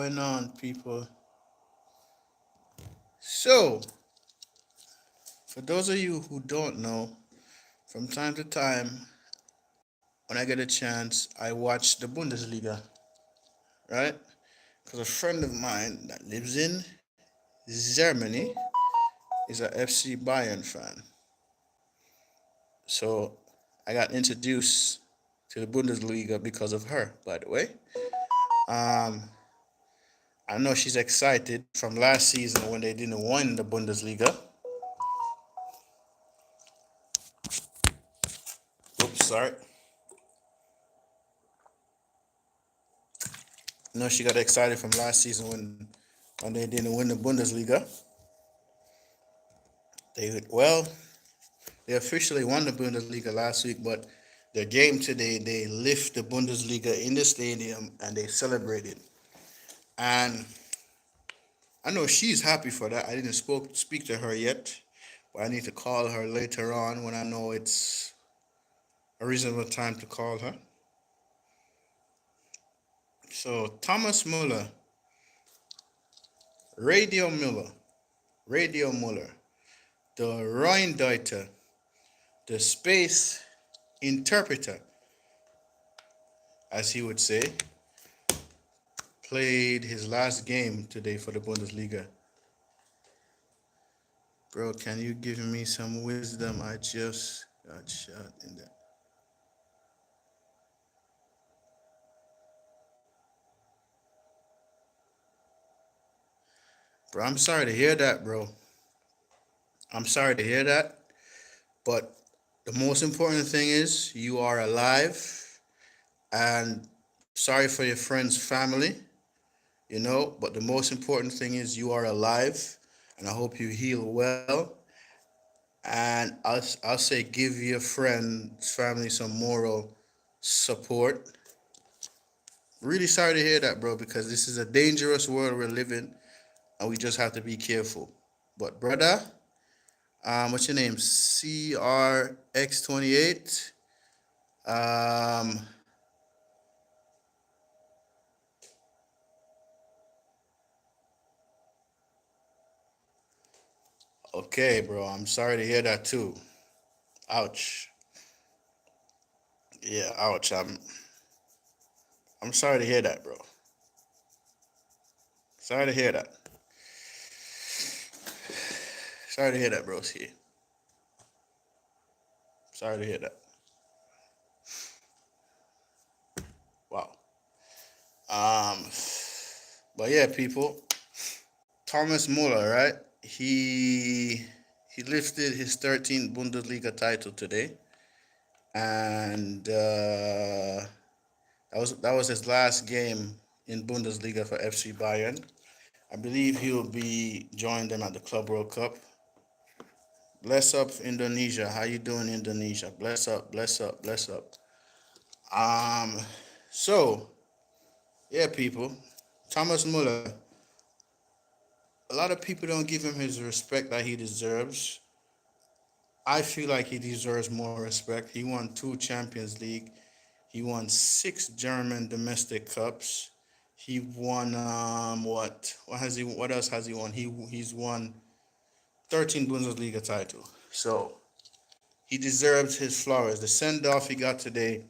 going on, people? So, for those of you who don't know, from time to time, when I get a chance, I watch the Bundesliga, right? Because a friend of mine that lives in Germany is a FC Bayern fan. So, I got introduced to the Bundesliga because of her, by the way. Um, I know she's excited from last season when they didn't win the Bundesliga. Oops, sorry. I know she got excited from last season when they didn't win the Bundesliga. Well, they officially won the Bundesliga last week, but their game today they lift the Bundesliga in the stadium and they celebrated. And I know she's happy for that. I didn't speak to her yet, but I need to call her later on when I know it's a reasonable time to call her. So Thomas Muller, Radio Muller, Radio Muller, the Rhindeuter, the space interpreter, as he would say, played his last game today for the Bundesliga. Bro, can you give me some wisdom? I just got shot in the. Bro, I'm sorry to hear that, bro. I'm sorry to hear that. But the most important thing is you are alive. And sorry for your friend's family, but the most important thing is you are alive. And I hope you heal well. And I'll say give your friend's family some moral support. Really sorry to hear that, bro, because this is a dangerous world we're living, and we just have to be careful. But brother, what's your name? CRX28. Um, okay, bro. I'm sorry to hear that too. Ouch. Yeah, ouch. I'm sorry to hear that, bro. Sorry to hear that. Sorry to hear that, bro. See, sorry to hear that. Wow. Um, but yeah, people. Thomas Muller, right? He lifted his 13th Bundesliga title today, and that was his last game in Bundesliga for FC Bayern. I believe he will be joining them at the Club World Cup. Bless up Indonesia. How you doing, Indonesia? Bless up, bless up, bless up. Um, so yeah, people. Thomas Muller. A lot of people don't give him his respect that he deserves. I feel like he deserves more respect. He won 2 Champions League. He won 6 German domestic cups. He won what else has he won? He's won 13 Bundesliga title. So he deserves his flowers. The send off that he got today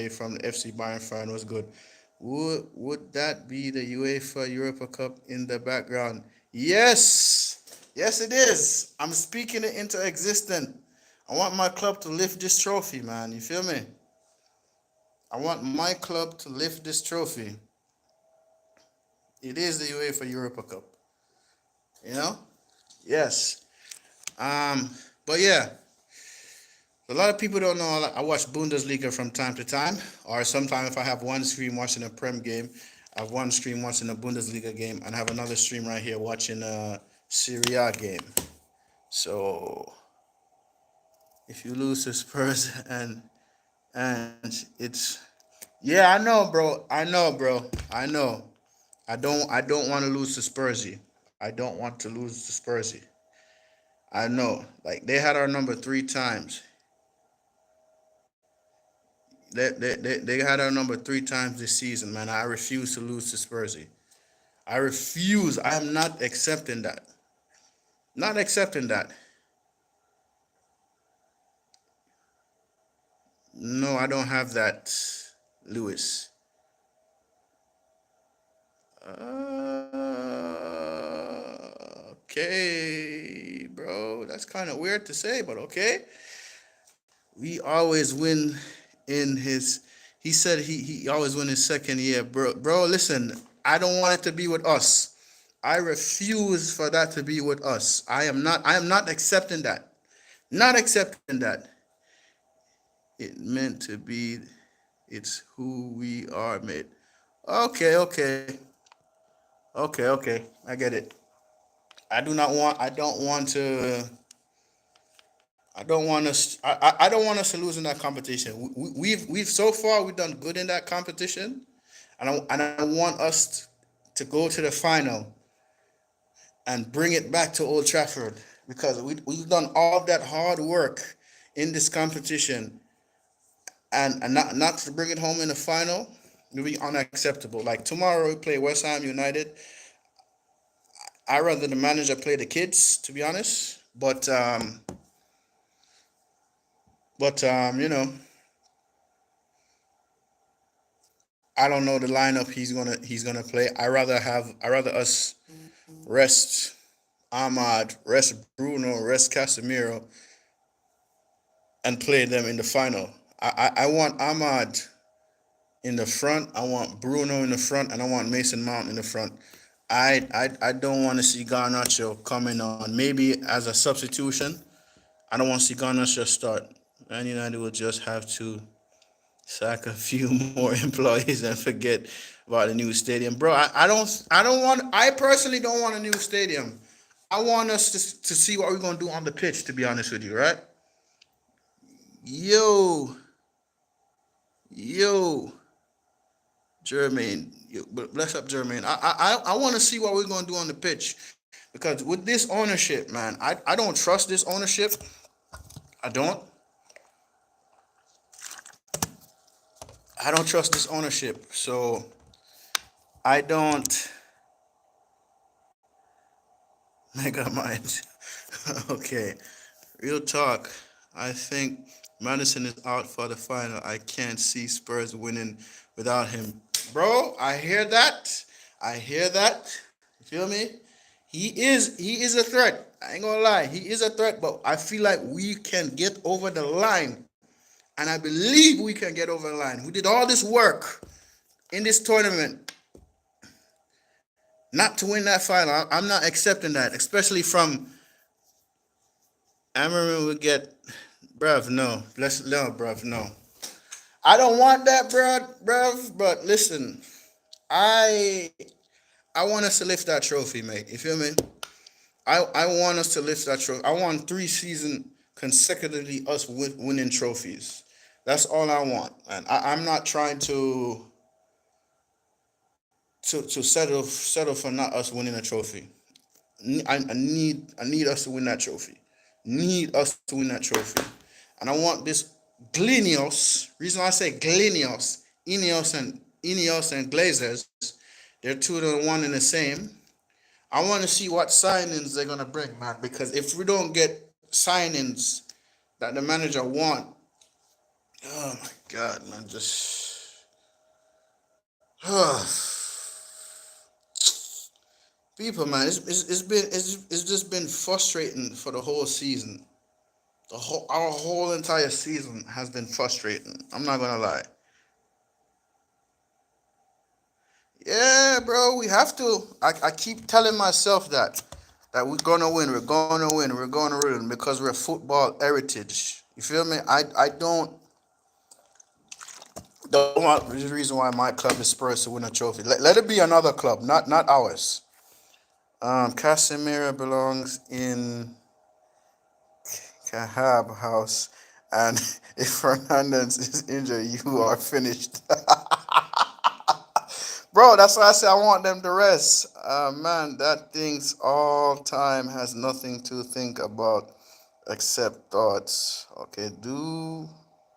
from the FC Bayern fan was good. Would that be the UEFA Europa Cup in the background? Yes, yes it is. I'm speaking it into existence. I want my club to lift this trophy, man. You feel me? I want my club to lift this trophy. It is the UEFA Europa Cup. You know? Yes. Um, but yeah, a lot of people don't know I watch Bundesliga from time to time, or sometimes if I have one stream watching a Prem game, I have one stream watching a Bundesliga game, and I have another stream right here watching a Serie A game. So if you lose to Spurs and it's yeah, I know, bro. I know, bro. I know. I don't want to lose to Spursy. I don't want to lose to Spursy. I know. Like they had our number 3 times. They had our number 3 times this season, man. I refuse to lose to Spursy. I refuse. I am not accepting that. Not accepting that. No, I don't have that, Lewis. Okay, bro. That's kind of weird to say, but okay. We always win in his. He said he always win his second year, bro. Bro, listen. I don't want it to be with us. I refuse for that to be with us. I am not. I am not accepting that. Not accepting that. It meant to be. It's who we are, mate. Okay, okay, okay. I get it. I do not want. I don't want to. I don't want us. I don't want us to lose in that competition. We've so far we've done good in that competition, and I want us to go to the final and bring it back to Old Trafford because we've done all that hard work in this competition, and not to bring it home in the final will be unacceptable. Like tomorrow we play West Ham United. I rather the manager play the kids, to be honest. But you know, I don't know the lineup he's gonna play. I rather us rest Ahmad, rest Bruno, rest Casemiro, and play them in the final. I want Ahmad in the front. I want Bruno in the front, and I want Mason Mount in the front. I don't want to see Garnacho coming on. Maybe as a substitution. I don't want to see Garnacho start. Man United will just have to sack a few more employees and forget about the new stadium, bro. I personally don't want a new stadium. I want us to see what we're gonna do on the pitch. To be honest with you, right? Yo, yo, Jermaine, bless up, Jermaine. I want to see what we're gonna do on the pitch because with this ownership, man, I don't trust this ownership. I don't. I don't trust this ownership. So I don't. Mega mind. Okay. Real talk. I think Madison is out for the final. I can't see Spurs winning without him. Bro, I hear that. I hear that. You feel me? He is a threat. I ain't gonna lie. He is a threat, but I feel like we can get over the line. And I believe we can get over the line. We did all this work in this tournament not to win that final. I'm not accepting that, especially from Amarin would get, bruv, no. No, bruv, no. I don't want that, bruv. But listen, I I want us to lift that trophy, mate. You feel me? I want us to lift that trophy. I want 3 seasons consecutively us winning trophies. That's all I want, and I'm not trying to settle for not us winning a trophy. I need us to win that trophy. Need us to win that trophy. And I want this Glinios. Reason why I say Glinios, Ineos and Glazers, they're two to one and the same. I want to see what signings they're gonna bring, man. Because if we don't get signings that the manager want, oh my god, man, just people, man, it's just been frustrating for the whole season. Our whole entire season has been frustrating. I'm not gonna lie. Yeah, bro, we have to. I keep telling myself that we're gonna win, we're gonna win because we're football heritage. You feel me? I don't want the reason why my club is Spurs to win a trophy. Let it be another club, not ours. Casemiro belongs in Kahab house, and if Fernandez is injured, you are finished. Bro, that's why I say I want them to rest. Man, that thing's all time has nothing to think about except thoughts. Okay, do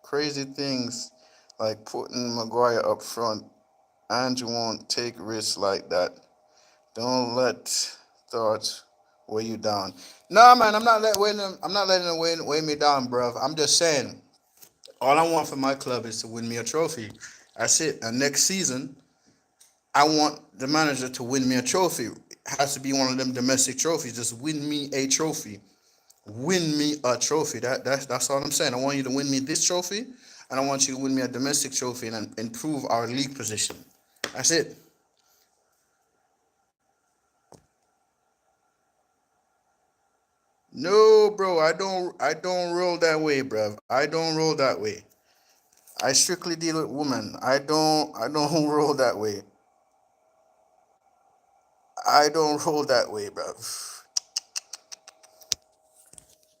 crazy things like putting Maguire up front. Andrew won't take risks like that. Don't let thoughts weigh you down. No, man, I'm not letting them weigh me down, bro. I'm just saying, all I want for my club is to win me a trophy. That's it. And next season, I want the manager to win me a trophy. It has to be one of them domestic trophies. Just win me a trophy. Win me a trophy. That's all I'm saying. I want you to win me this trophy, and I want you to win me a domestic trophy and improve our league position. That's it. No, bro, I don't roll that way, bro. I don't roll that way. I strictly deal with women. I don't roll that way. I don't roll that way, bro.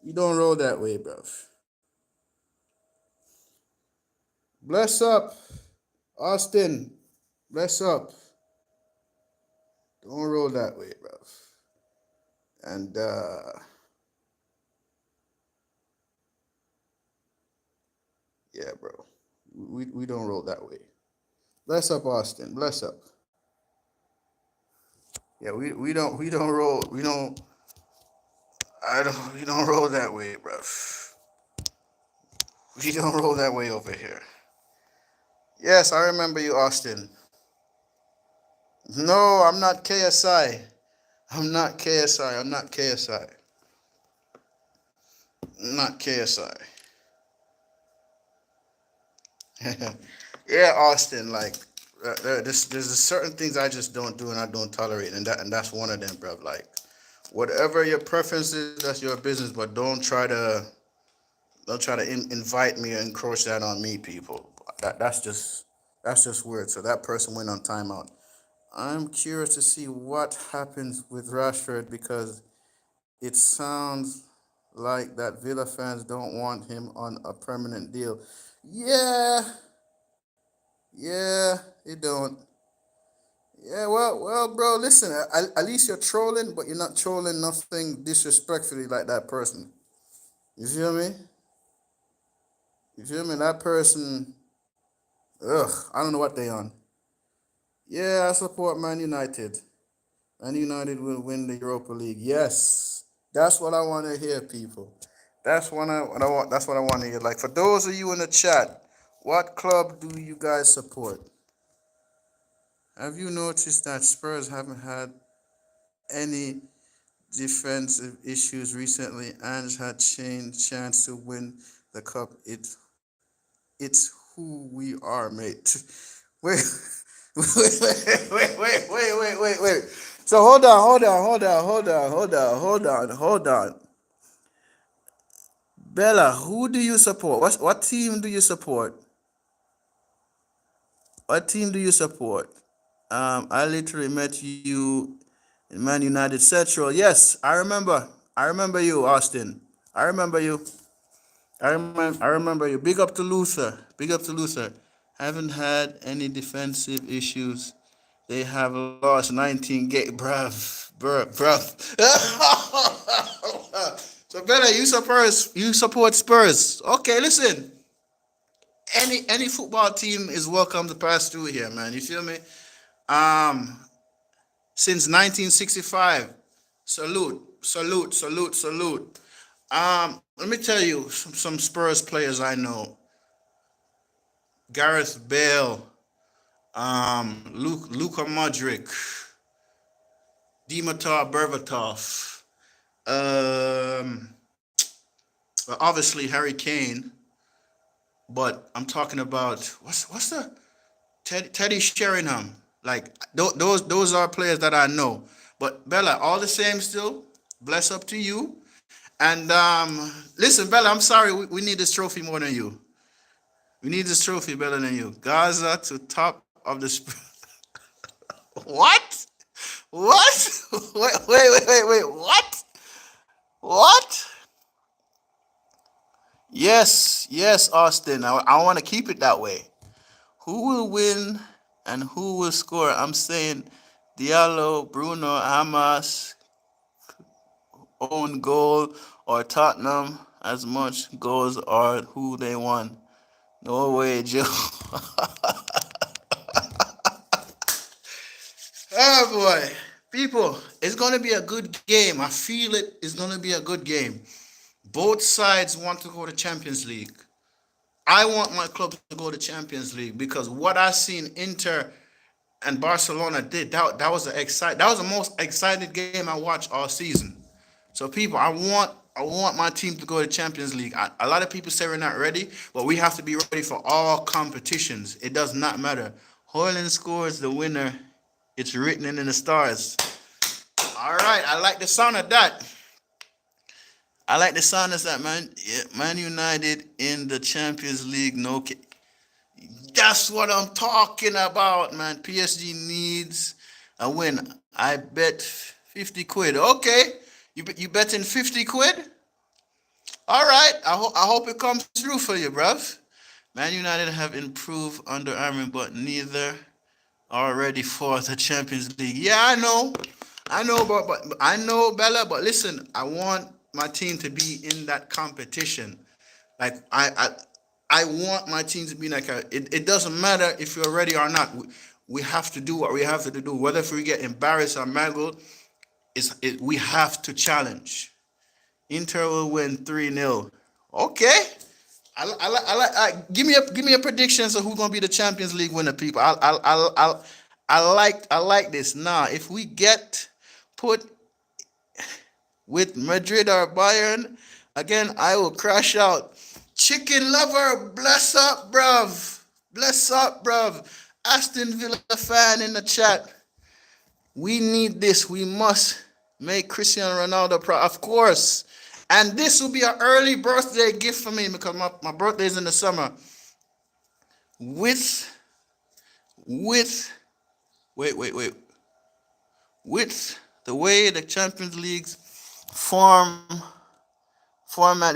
You don't roll that way, bro. Bless up, Austin. Bless up. Don't roll that way, bro. And yeah, bro. We don't roll that way. Bless up, Austin. Bless up. Yeah, we don't roll we don't I don't we don't roll that way, bro. We don't roll that way over here. Yes, I remember you, Austin. No, I'm not KSI. I'm not KSI. I'm not KSI. I'm not KSI. Yeah, Austin. Like, there's certain things I just don't do and I don't tolerate, and that's one of them, bro. Like, whatever your preference is, that's your business, but don't try to invite me or encroach that on me, people. That's just weird. So that person went on timeout. I'm curious to see what happens with Rashford because it sounds like that Villa fans don't want him on a permanent deal. Yeah, yeah, they don't. Yeah, well, bro. Listen, at least you're trolling, but you're not trolling nothing disrespectfully like that person. You feel me? You feel me? That person. Ugh, I don't know what they on. Yeah, I support Man United. Man United will win the Europa League. Yes, that's what I want to hear, people. What I want. That's what I want to hear. Like for those of you in the chat, what club do you guys support? Have you noticed that Spurs haven't had any defensive issues recently and had chance to win the cup? It's who we are, mate. Wait, wait. So hold on. Bella, who do you support? What team do you support? What team do you support? I literally met you in Man United Central. Yes, I remember. I remember you, Austin. I remember you. I remember you. Big up to Luther. Big up to Luther. Haven't had any defensive issues. They have lost 19 games, bruv. So better you support Spurs. Okay, listen. Any football team is welcome to pass through here, man. You feel me? Um, since 1965, salute. Let me tell you some Spurs players I know: Gareth Bale, Luka Modric, Dimitar Berbatov, um, well, obviously Harry Kane. But I'm talking about what's the Teddy Sheringham. Like those are players that I know. But Bella, all the same, still bless up to you. And listen, Bella, I'm sorry, we need this trophy more than you. We need this trophy better than you. Gaza to top of the. What? What? Wait. What? What? Yes, Austin. I want to keep it that way. Who will win and who will score? I'm saying Diallo, Bruno, Hamas, own goal, or Tottenham as much goals or who they won. No way, Joe. Oh boy. People, it's gonna be a good game. I feel it is gonna be a good game. Both sides want to go to Champions League. I want my club to go to Champions League because what I seen Inter and Barcelona did, that was the most excited game I watched all season. So people, I want my team to go to Champions League. A lot of people say we're not ready, but we have to be ready for all competitions. It does not matter. Hoyland scores the winner. It's written in the stars. All right, I like the sound of that. I like the sound of that, man. Yeah, Man United in the Champions League. No, that's what I'm talking about, man. PSG needs a win. I bet 50 quid. Okay, you betting 50 quid? All right. I hope it comes through for you, bruv. Man United have improved under Armin, but neither are ready for the Champions League. Yeah, but I know, Bella. But listen, I want my team to be in that competition. Like I want my team to be like it doesn't matter if you're ready or not. We have to do what we have to do. Whether if we get embarrassed or mangled, we have to challenge. Inter will win 3-0. Okay. Give me a prediction of who's gonna be the Champions League winner, people. I like this. Now, if we get put with Madrid or Bayern, again, I will crash out. Chicken lover, bless up, bruv. Bless up, bruv. Aston Villa fan in the chat. We need this. We must make Cristiano Ronaldo proud. Of course. And this will be an early birthday gift for me because my birthday is in the summer. With wait. With the way the Champions League's format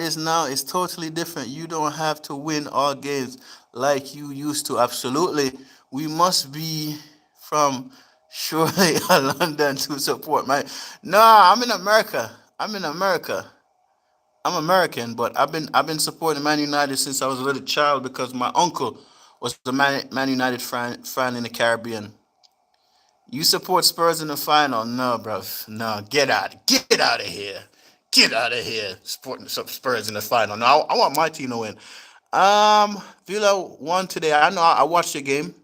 is now is totally different. You don't have to win all games like you used to. Absolutely. We must be from surely London to support my. Nah, I'm in America. I'm American, but I've been supporting Man United since I was a little child because my uncle was a Man United fan in the Caribbean. You support Spurs in the final? No, bro. No, get out of here. Get out of here. Supporting some Spurs in the final. No, I want my team to win. Villa won today. I know I watched the game.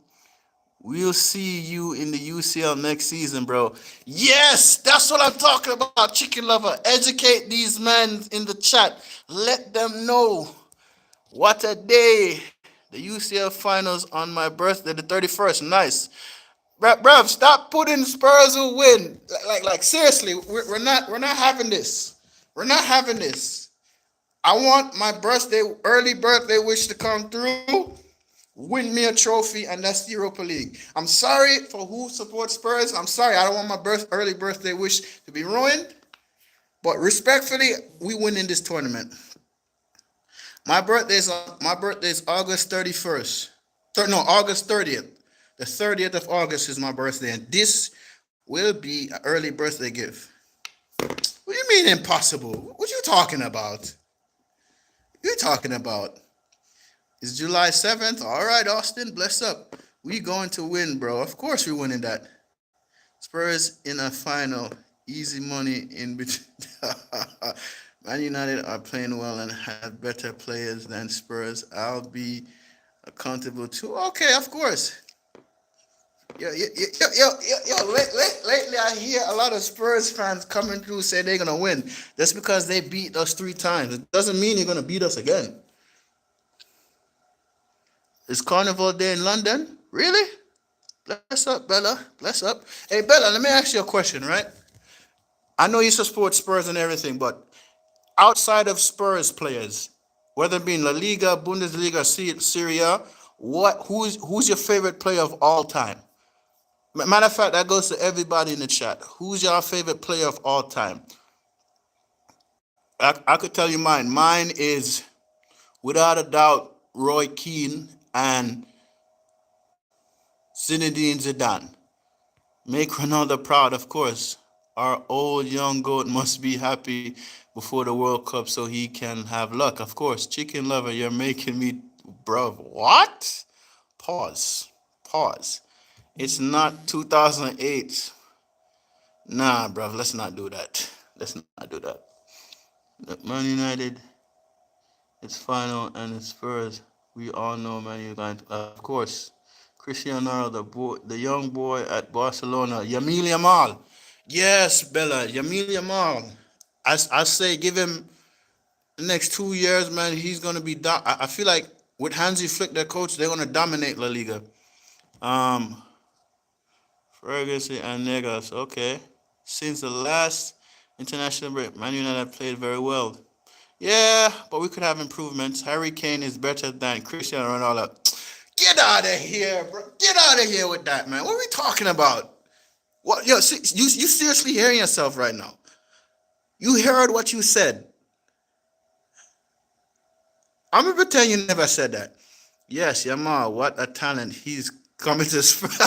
We'll see you in the UCL next season, bro. Yes, that's what I'm talking about, chicken lover. Educate these men in the chat. Let them know what a day. The UCL finals on my birthday, the 31st. Nice. Bruv, stop putting Spurs will win. Like seriously, we're not having this. We're not having this. I want my early birthday wish to come through. Win me a trophy, and that's the Europa League. I'm sorry for who supports Spurs. I'm sorry. I don't want my early birthday wish to be ruined. But respectfully, we win in this tournament. My birthday is August 31st. No, August 30th. The 30th of August is my birthday, and this will be an early birthday gift. What do you mean impossible? What you talking about? You talking about? It's July 7th. All right, Austin, bless up. We going to win, bro. Of course we're winning that. Spurs in a final. Easy money in between. Man United are playing well and have better players than Spurs. I'll be accountable to. Okay, of course. Lately I hear a lot of Spurs fans coming through saying they're gonna win. That's because they beat us 3 times. It doesn't mean you're gonna beat us again. It's Carnival Day in London? Really? Bless up, Bella. Bless up. Hey, Bella, let me ask you a question, right? I know you support Spurs and everything, but outside of Spurs players, whether it be in La Liga, Bundesliga, Serie A, who's your favorite player of all time? Matter of fact, that goes to everybody in the chat. Who's your favorite player of all time? I could tell you mine. Mine is, without a doubt, Roy Keane and Zinedine Zidane. Make Ronaldo proud, of course. Our old young goat must be happy before the World Cup so he can have luck. Of course, chicken lover, you're making me bro, what? Pause. Pause. It's not 2008. Nah, bro, let's not do that. Let's not do that. Man United, it's final, and it's Spurs. We all know Man United. Of course, Cristiano Ronaldo, the young boy at Barcelona, Yamil Yamal. Yes, Bella, Yamil Yamal. I say give him the next 2 years, man. He's gonna be. I feel like with Hansi Flick, their coach, they're gonna dominate La Liga. Um, Ferguson and Negas. Okay, since the last international break, Man United have played very well. Yeah, but we could have improvements. Harry Kane is better than Cristiano Ronaldo. Get out of here, bro. Get out of here with that, man. What are we talking about? What? Yo, you seriously hearing yourself right now? You heard what you said. I'm gonna pretend you never said that. Yes, Yamal, what a talent. He's coming to Spurs.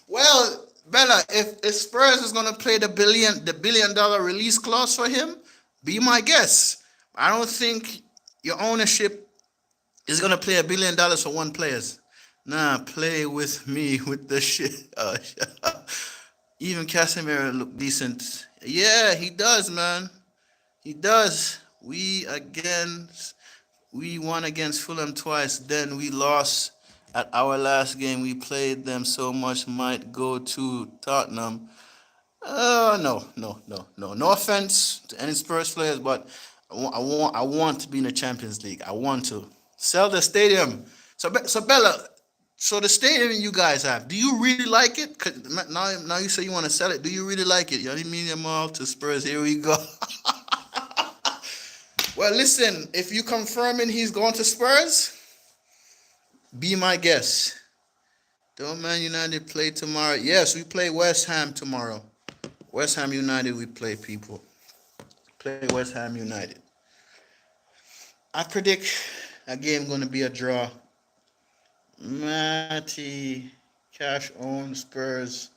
Well, Bella, if Spurs is gonna play the $1 billion release clause for him, be my guest. I don't think your ownership is gonna play $1 billion for one player. Nah, play with me with the shit. Even Casemiro look decent. Yeah, he does, man. He does. We won against Fulham twice. Then we lost at our last game. We played them so much. Might go to Tottenham. No. No offense to any Spurs players, but I want to be in the Champions League. I want to sell the stadium. So Bella, so the stadium you guys have, do you really like it? 'Cause now you say you want to sell it. Do you really like it? You need Media Mall to Spurs. Here we go. Well, listen, if you confirming he's going to Spurs, be my guest. Don't Man United play tomorrow? Yes, we play West Ham tomorrow. West Ham United, we play, people. Play West Ham United. I predict a game going to be a draw. Matty, Cash on Spurs.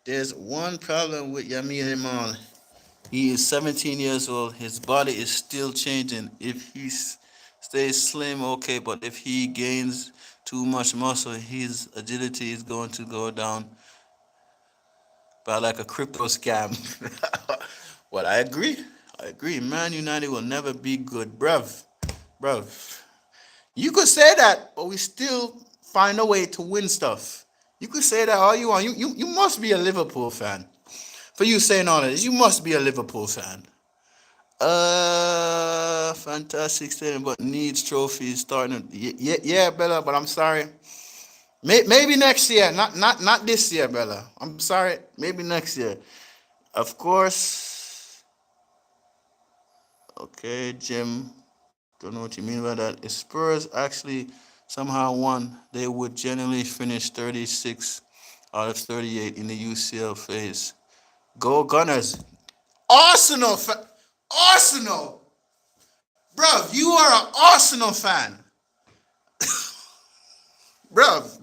There's one problem with Yamil Yamal. He is 17 years old. His body is still changing. If he stays slim, okay, but if he gains too much muscle, his agility is going to go down by like a crypto scam. Well, I agree. Man United will never be good, bruv. You could say that, but we still find a way to win stuff. You could say that all you want. You must be a Liverpool fan. For you saying all this, you must be a Liverpool fan. Fantastic stadium, but needs trophies starting. Yeah, Bella, but I'm sorry. Maybe next year, not this year, Bella. I'm sorry. Maybe next year. Of course. Okay, Jim. Don't know what you mean by that. If Spurs actually somehow won, they would generally finish 36 out of 38 in the UCL phase. Go Gunners. Arsenal. Arsenal. Bruv, you are an Arsenal fan. Bruv.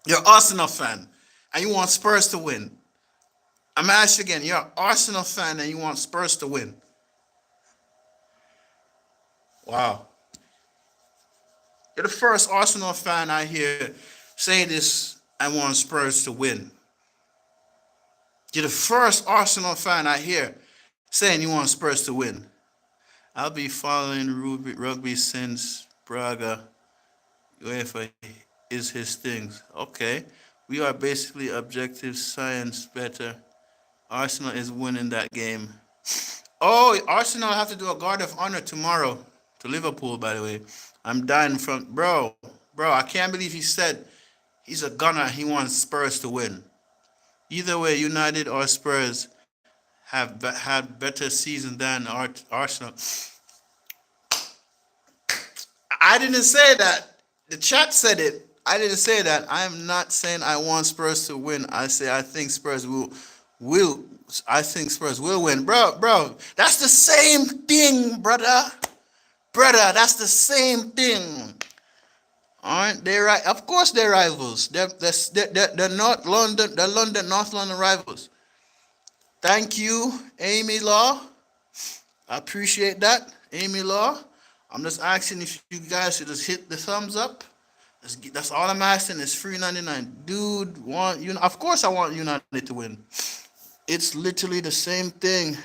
You're an Arsenal fan. And you want Spurs to win. I'm asking you again. You're an Arsenal fan and you want Spurs to win. Wow. You're the first Arsenal fan I hear say this and want Spurs to win. You're the first Arsenal fan I hear saying you want Spurs to win. I'll be following rugby since Braga. UEFA is his thing. Okay. We are basically objective science better. Arsenal is winning that game. Oh, Arsenal have to do a guard of honor tomorrow to Liverpool, by the way. I'm dying from... Bro, I can't believe he said he's a gunner. He wants Spurs to win. Either way, United or Spurs have had better season than Arsenal. I didn't say that. The chat said it. I didn't say that. I am not saying I want Spurs to win. I say I think Spurs will win. Bro, that's the same thing, brother. That's the same thing. Aren't they right? Of course they're rivals. They're North London rivals. Thank you, Amy Law. I appreciate that, Amy Law. I'm just asking if you guys should just hit the thumbs up. That's all I'm asking. It's $3.99, dude. Want you? Of course, I want United to win. It's literally the same thing.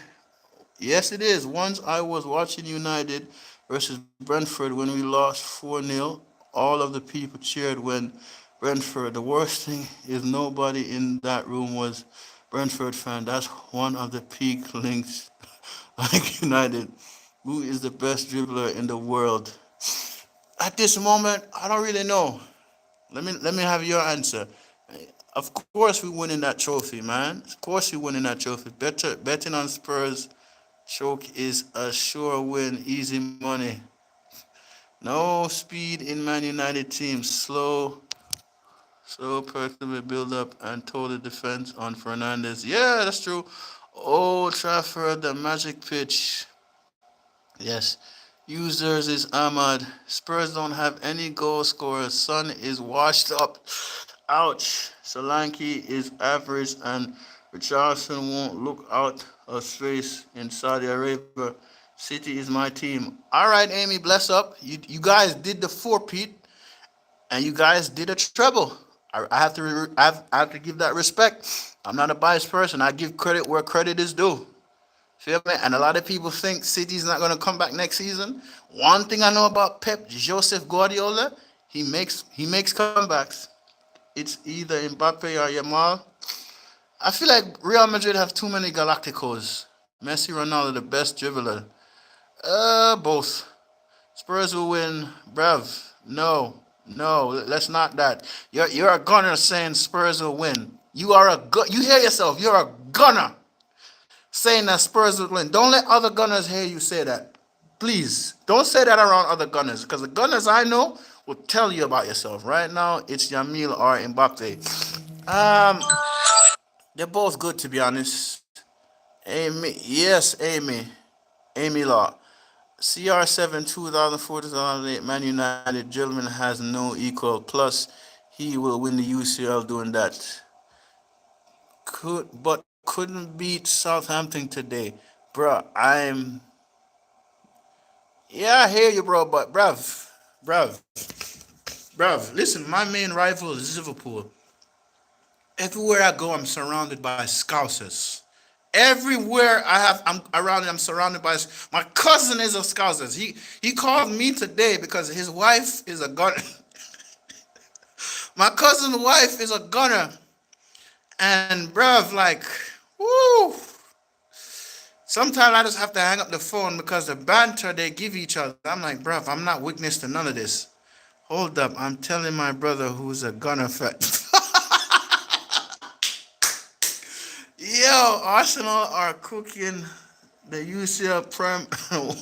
Yes, it is. Once I was watching United versus Brentford when we lost 4-0, all of the people cheered when Brentford. The worst thing is nobody in that room was Brentford fan. That's one of the peak links like United. Who is the best dribbler in the world? At this moment, I don't really know. Let me have your answer. Of course, we winning that trophy, man. Of course, we winning that trophy. Betting on Spurs choke is a sure win, easy money. No speed in Man United team. Slow, predictable build up and total defense on Fernandez. Yeah, that's true. Old Trafford, the magic pitch. Yes. Users is Ahmad. Spurs don't have any goal scorers. Son is washed up. Ouch. Solanke is average and Richardson won't look out of space in Saudi Arabia. City is my team. All right, Amy, bless up. You guys did the four-peat and you guys did a treble. I have to give that respect. I'm not a biased person. I give credit where credit is due. Feel me? And a lot of people think City's not going to come back next season. One thing I know about Pep Joseph Guardiola, he makes comebacks. It's either Mbappe or Yamal. I feel like Real Madrid have too many Galacticos. Messi, Ronaldo, the best dribbler. Both. Spurs will win. Bruv, no, no, let's not that. You're a gunner saying Spurs will win. You hear yourself. You're a gunner saying that Spurs will win. Don't let other gunners hear you say that. Please, don't say that around other gunners because the gunners I know will tell you about yourself. Right now, it's Yamil or Mbappe. They're both good to be honest. Amy, yes, Amy Law. CR7 2004 2008 Man United Gentleman has no equal. Plus, he will win the UCL doing that. Couldn't beat Southampton today, bro. Yeah, I hear you, bro. But bruv, listen. My main rival is Liverpool. Everywhere I go, I'm surrounded by Scousers. Everywhere I'm around, I'm surrounded by. My cousin is a Scousers. He called me today because his wife is a gunner. My cousin's wife is a gunner, and bruv, like, woo. Sometimes I just have to hang up the phone because the banter they give each other. I'm like, bruv, I'm not witness to none of this. Hold up, I'm telling my brother who's a gunner fan. Yo, Arsenal are cooking the UCL Prem.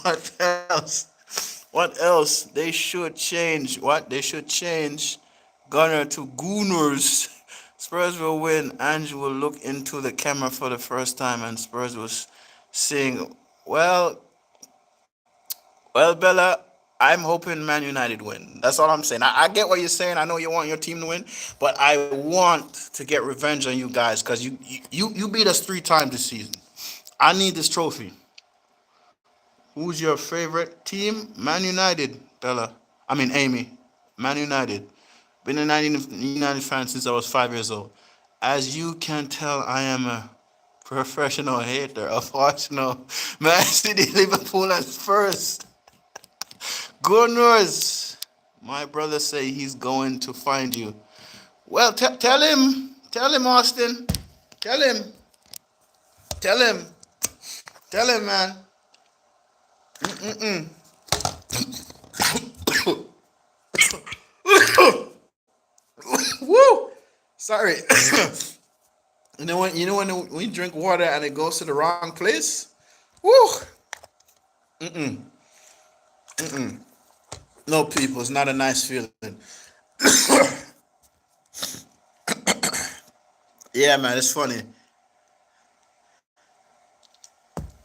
What else? What else? They should change. What? They should change Gunner to Gooners. Spurs will win. Ange will look into the camera for the first time and Spurs will sing. Well, Bella, I'm hoping Man United win. That's all I'm saying. I get what you're saying. I know you want your team to win, but I want to get revenge on you guys because you beat us 3 times this season. I need this trophy. Who's your favorite team? Man United, Bella. I mean Amy. Man United. Been a United fan since I was 5 years old. As you can tell, I am a professional hater of Arsenal, Man City, Liverpool, and Spurs. Gunners, my brother say he's going to find you. Well, tell him, Austin, tell him, tell him, tell him, man. Woo! Sorry. When you drink water and it goes to the wrong place. Woo! No, people, it's not a nice feeling. Yeah, man, it's funny.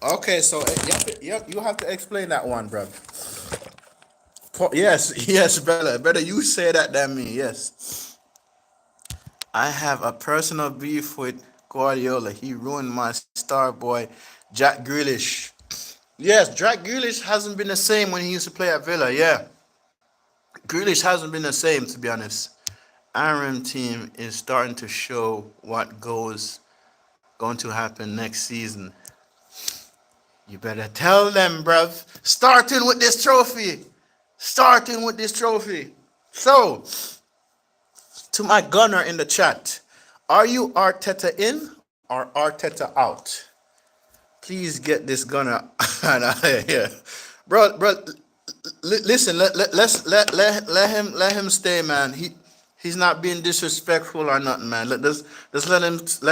Okay, so you have to explain that one, bro. Yes, yes, better you say that than me. Yes, I have a personal beef with Guardiola. He ruined my star boy, Jack Grealish. Yes, Jack Grealish hasn't been the same when he used to play at Villa. Yeah, Grealish hasn't been the same, to be honest. Iron team is starting to show what going to happen next season. You better tell them, bruv. Starting with this trophy. Starting with this trophy. So, to my gunner in the chat, are you Arteta in or Arteta out? Please get this gunner out of here. Bro, listen, let him stay, man. He's not being disrespectful or nothing, man. Just let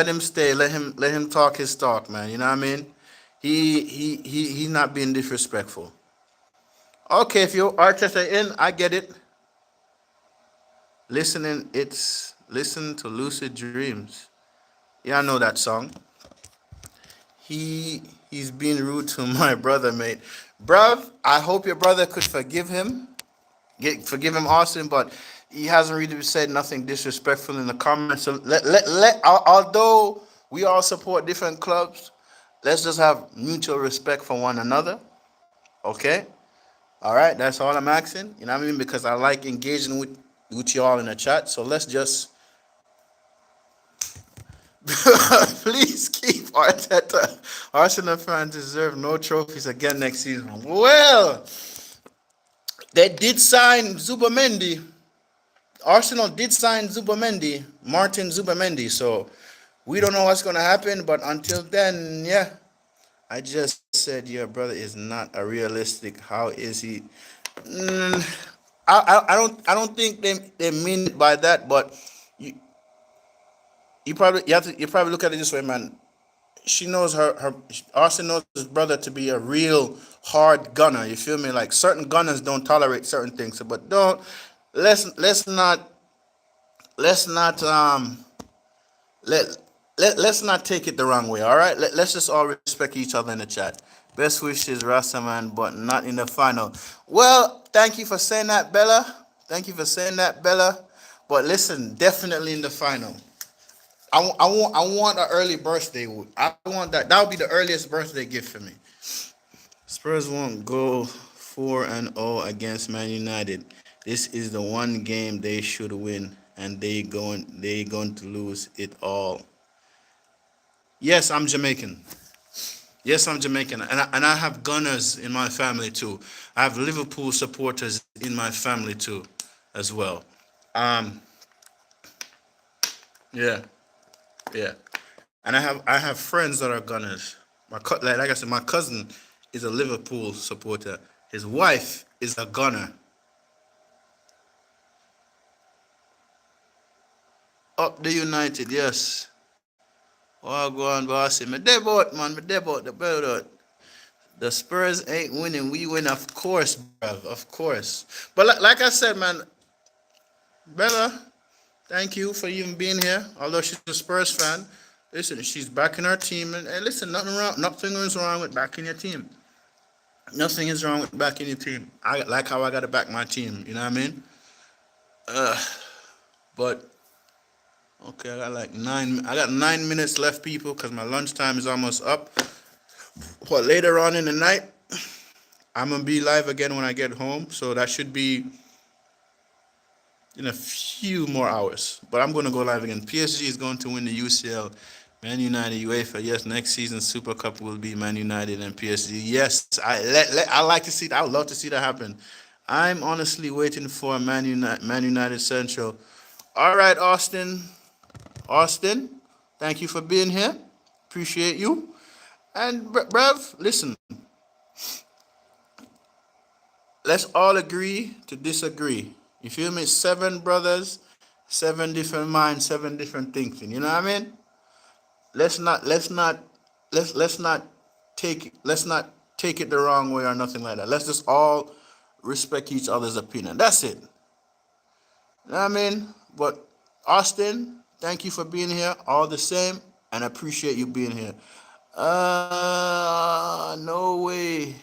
him stay. Let him talk his talk, man. You know what I mean? He's not being disrespectful. Okay, if you Arteta in, I get it. Listen to Lucid Dreams. Yeah, I know that song. He's being rude to my brother, mate. Bruv, I hope your brother could forgive him. Forgive him, Austin, but he hasn't really said nothing disrespectful in the comments. So although we all support different clubs, let's just have mutual respect for one another. Okay? All right, that's all I'm asking. You know what I mean? Because I like engaging with you all in the chat. So let's just please keep Arteta. Arsenal fans deserve no trophies again next season. Well, they did sign Zubamendi. Arsenal did sign Zubamendi, Martin Zubamendi. So we don't know what's going to happen. But until then, yeah, I just said your brother is not a realistic. How is he? I don't think they mean it by that. But you you probably look at it this way, man. She knows her Austin knows his brother to be a real hard gunner. You feel me? Like certain gunners don't tolerate certain things. So, but don't let's not let's not let let's not take it the wrong way. All right. Let's just all respect each other in the chat. Best wishes, Rastaman, but not in the final. Well, thank you for saying that, Bella. Thank you for saying that, Bella. But listen, definitely in the final. I want an early birthday. I want that. That would be the earliest birthday gift for me. Spurs won't go 4-0 against Man United. This is the one game they should win, and they going to lose it all. Yes, I'm Jamaican. Yes, I'm Jamaican, and I have Gunners in my family too. I have Liverpool supporters in my family too, as well. Um, yeah. Yeah, and I have friends that are Gunners. Like I said, my cousin is a Liverpool supporter. His wife is a Gunner. Up the United, yes. Oh, go on, bossy. Me debut, man. Me debut. The Spurs ain't winning. We win, of course, bruv. Of course. But like I said, man, Bella, thank you for even being here. Although she's a Spurs fan, listen, she's backing her team, and listen, nothing is wrong with backing your team. Nothing is wrong with backing your team. I like how I got to back my team. You know what I mean? But okay, I got 9 minutes left, people, because my lunchtime is almost up. But later on in the night, I'm gonna be live again when I get home. So that should be in a few more hours. But I'm gonna go live again. PSG is going to win the UCL. Man United, UEFA. Yes, next season Super Cup will be Man United and PSG. Yes, I like to see that. I would love to see that happen. I'm honestly waiting for Man United Central. All right, Austin. Austin, thank you for being here. Appreciate you. And bruv, listen. Let's all agree to disagree. You feel me? 7 brothers, 7 different minds, 7 different thinking. You know what I mean? Let's not take it the wrong way or nothing like that. Let's just all respect each other's opinion. That's it. You know what I mean? But Austin, thank you for being here all the same, and I appreciate you being here. No way.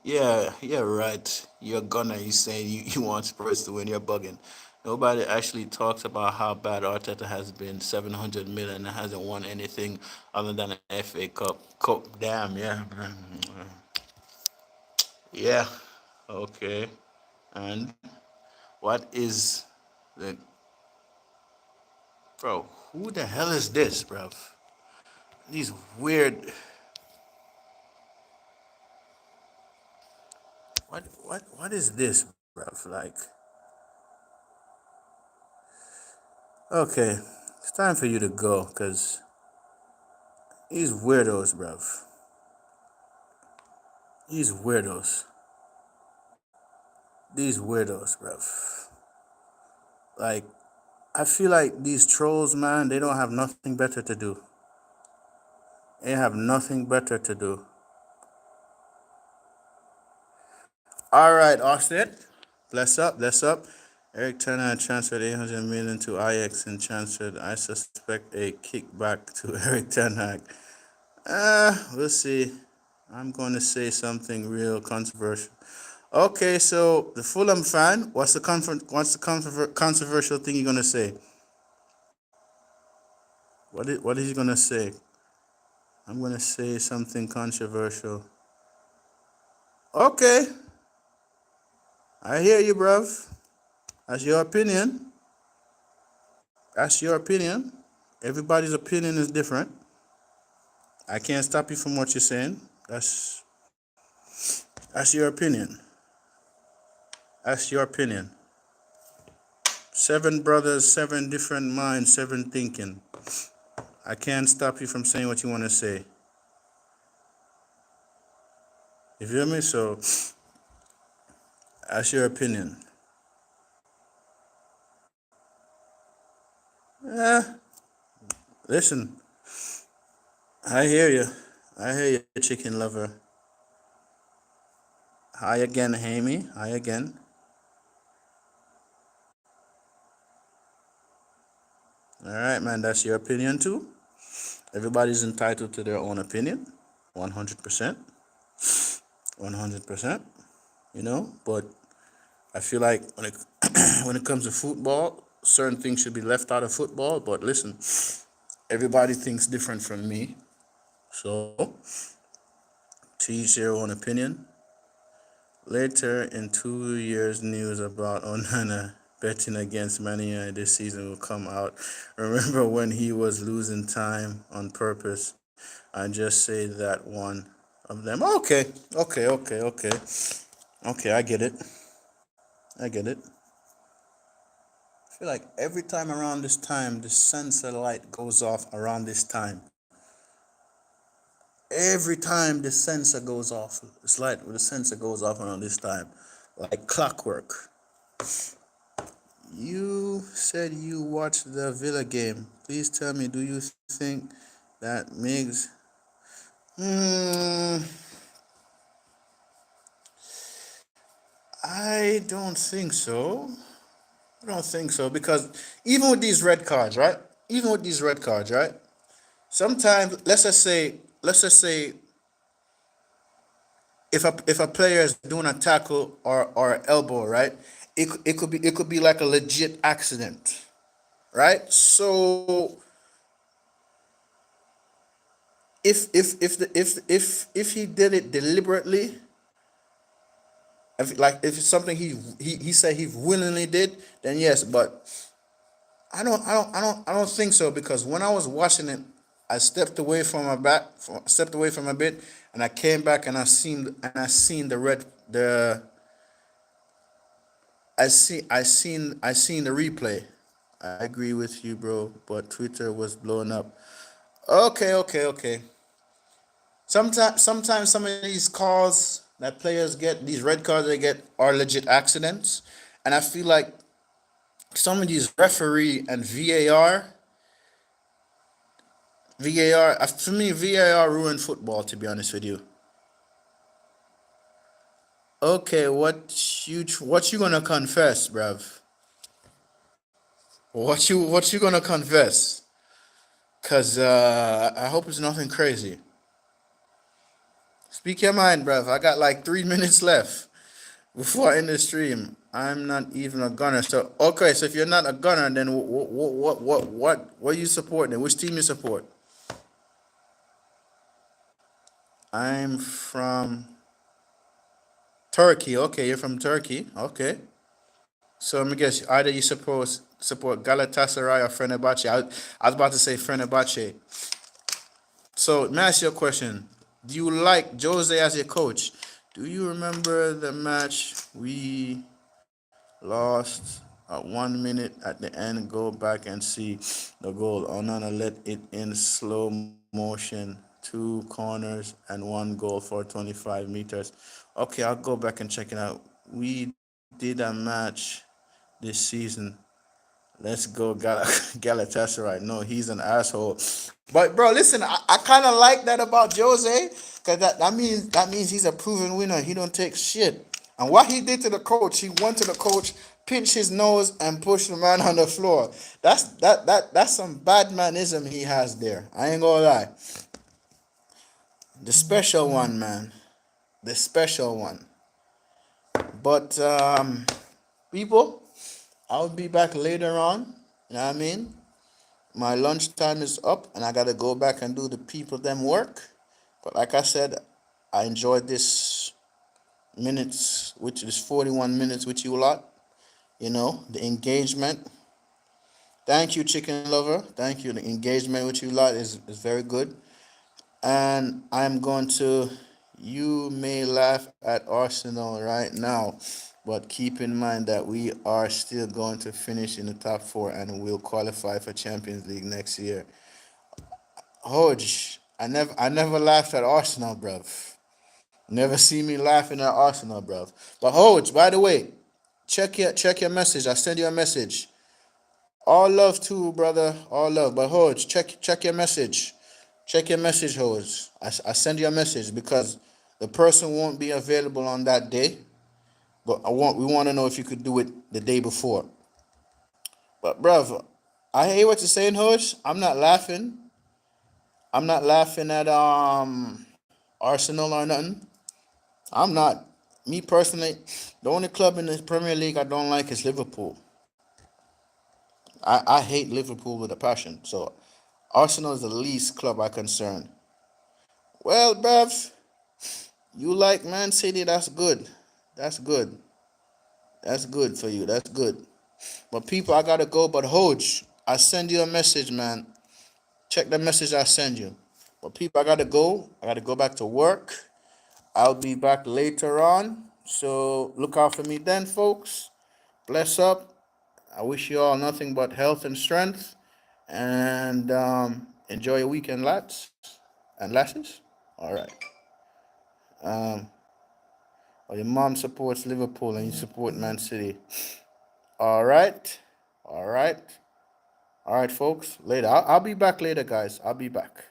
Yeah, yeah, right. You're gonna. You saying you want Spurs to win. You're bugging. Nobody actually talks about how bad Arteta has been. 700 million and hasn't won anything other than an FA Cup. Cup. Damn. Yeah. Yeah. Okay. And what is the bro? Who the hell is this, bro? These weird. What is this, bro? Like, okay, it's time for you to go, cause these weirdos, bro. These weirdos. These weirdos, bro. Like, I feel like these trolls, man, they don't have nothing better to do. They have nothing better to do. All right, Austin. Bless up, bless up. Eric Turner transferred 800 million to Ajax and transferred. I suspect a kickback to Eric Ten we'll see. I'm going to say something real controversial. Okay, so the Fulham fan, controversial thing you're gonna say? What is he gonna say? I'm gonna say something controversial. Okay, I hear you, bruv. That's your opinion. That's your opinion. Everybody's opinion is different. I can't stop you from what you're saying. That's your opinion. That's your opinion. Seven brothers, seven different minds, seven thinking. I can't stop you from saying what you want to say. You feel me? So that's your opinion. Yeah, listen, I hear you. I hear you, chicken lover. Hi again, Amy. Hi again. All right, man, that's your opinion too. Everybody's entitled to their own opinion. 100%. 100%. But I feel like when it when it comes to football, certain things should be left out of football. But listen, everybody thinks different from me. So, to each their own opinion. Later in 2 years, news about Onana betting against Man United this season will come out. Remember when he was losing time on purpose? I just say that one of them. Okay, okay, okay, okay. Okay, I get it. I get it. I feel like every time around this time, the sensor light goes off around this time. Every time the sensor goes off, the sensor goes off around this time, like clockwork. You said you watched the Villa game. Please tell me, do you think that Miggs? I don't think so. I don't think so because even with these red cards, right? Even with these red cards, right? Sometimes, let's just say, if a player is doing a tackle or elbow, right? It could be like a legit accident, right? So if he did it deliberately, if it's something he said he willingly did, then yes. But I don't think so because when I was watching it, I stepped away from a bit, and I came back and I seen the red the I seen the replay. I agree with you, bro. But Twitter was blowing up. Okay, okay, okay. Sometimes some of these calls that players get, these red cards they get, are legit accidents, and I feel like some of these referee and VAR, for me, VAR ruined football. To be honest with you. Okay, what you gonna confess, bruv? What you gonna confess? Cause I hope it's nothing crazy. Speak your mind, bruv. I got like 3 minutes left before I end the stream. I'm not even a gunner. So okay, so if you're not a gunner, then what you support then? Which team you support? I'm from Turkey. Okay, you're from Turkey. Okay. So let me guess. Either you support Galatasaray or Fenerbahce. I was about to say Fenerbahce. So let me ask you a question. Do you like Jose as your coach? Do you remember the match we lost at 1 minute at the end? Go back and see the goal. Onana let it in slow motion. 2 corners and 1 goal for 25 meters. Okay, I'll go back and check it out. We did a match this season. Let's go Galatasaray. No, he's an asshole. But bro, listen, I kind of like that about Jose, cause that means he's a proven winner. He don't take shit. And what he did to the coach, he went to the coach, pinched his nose, and pushed the man on the floor. That's some bad manism he has there. I ain't gonna lie. The special one, man. The special one. But people, I'll be back later on. You know what I mean? My lunchtime is up and I gotta go back and do the people them work. But like I said, I enjoyed this minutes, which is 41 minutes with you lot. You know, the engagement. Thank you, Chicken Lover. Thank you. The engagement with you lot is very good. And I'm going to, you may laugh at Arsenal right now, but keep in mind that we are still going to finish in the top 4 and we'll qualify for Champions League next year. Hodge, I never laughed at Arsenal, bruv. Never see me laughing at Arsenal, bruv. But Hodge, by the way, check your message. I send you a message. All love too, brother. All love. But Hodge, check your message. Check your message, Hodge. I send you a message because the person won't be available on that day. But we want to know if you could do it the day before. But bruv, I hear what you're saying, Hodge. I'm not laughing. I'm not laughing at Arsenal or nothing. I'm not. Me personally, the only club in the Premier League I don't like is Liverpool. I hate Liverpool with a passion. So Arsenal is the least club I concern. Well, bruv, you like Man City, that's good. That's good. That's good for you. That's good. But people, I gotta go. But Hodge, I send you a message, man. Check the message I send you. But people, I gotta go. I gotta go back to work. I'll be back later on. So look out for me then, folks. Bless up. I wish you all nothing but health and strength. And enjoy your weekend, lads and lasses. All right. Well, your mom supports Liverpool and you support Man City. All right. All right. All right, folks. Later. I'll be back later, guys. I'll be back.